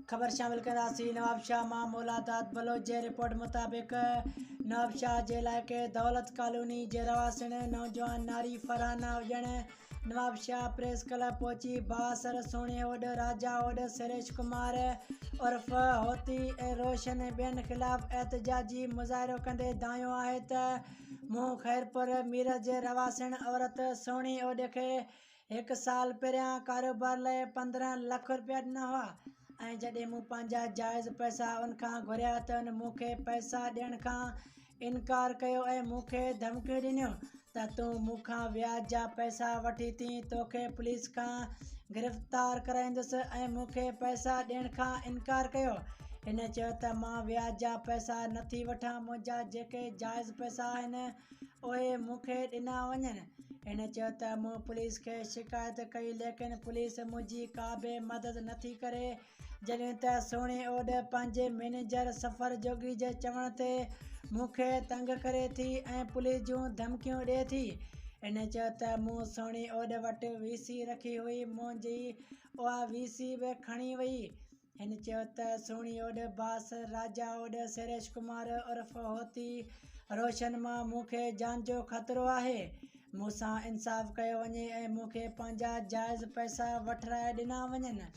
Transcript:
ख़बर शामिल कंदासीं। नवाबशाह मां मोलादात बलोच जे रिपोर्ट मुताबिक़ नवाबशाह जे इलाइक़े दौलत कॉलोनी जे रवासण नौजवान नारी फरहाना हुजण नवाबशाह प्रेस क्लब पहुची बासर सोणे ओड राजा ओड सुरेश कुमार उर्फ़ होती ऐं रोशन ॿियनि ख़िलाफ़ एहतजाजी मुज़ाहिरो कंदे दायो आहे त मूं ख़ैरपुर मीरत जे रवासण औरत सोणी ओड खे 1 साल पहिरियां कारोबार लाइ 15 लख रुपया ॾिना हुआ ऐं जॾहिं मूं पंहिंजा जाइज़ पैसा उनखां घुरिया त उन मूंखे पैसा ॾियण खां इनकार कयो ऐं मूंखे धमकियूं ॾिनियूं त तूं मूंखां व्याज जा पैसा वठी थी, तोखे पुलिस खां गिरफ़्तार कराईंदुसि ऐं मूंखे पैसा ॾियण खां इनकार कयो। हिन चयो त मां व्याज जा पैसा नथी वठां, मुंहिंजा जेके जाइज़ पैसा आहिनि उहे मूंखे ॾिना वञनि। हिन चयो त मूं पुलिस खे शिकायत कई, लेकिन पुलिस मुंहिंजी का बि मदद नथी करे। जॾहिं त सोणे ओड पंहिंजे मैनेजर सफ़र जोगी जे चवण ते मूंखे तंग करे थी ऐं पुलिस जूं धमकियूं ॾिए थी। हिन चयो त मूं सोणी ओड वटि VC रखी हुई, मुंहिंजी उहा VC बि खणी वई। हिन चयो त सोणी ओड बास राजा ओड सुरेश कुमार उर्फ़ होती रोशन मां मूंखे जान जो ख़तरो आहे। मूंसां इंसाफ़ कयो वञे ऐं मूंखे पंहिंजा जाइज़ पैसा वठराए ॾिना वञनि।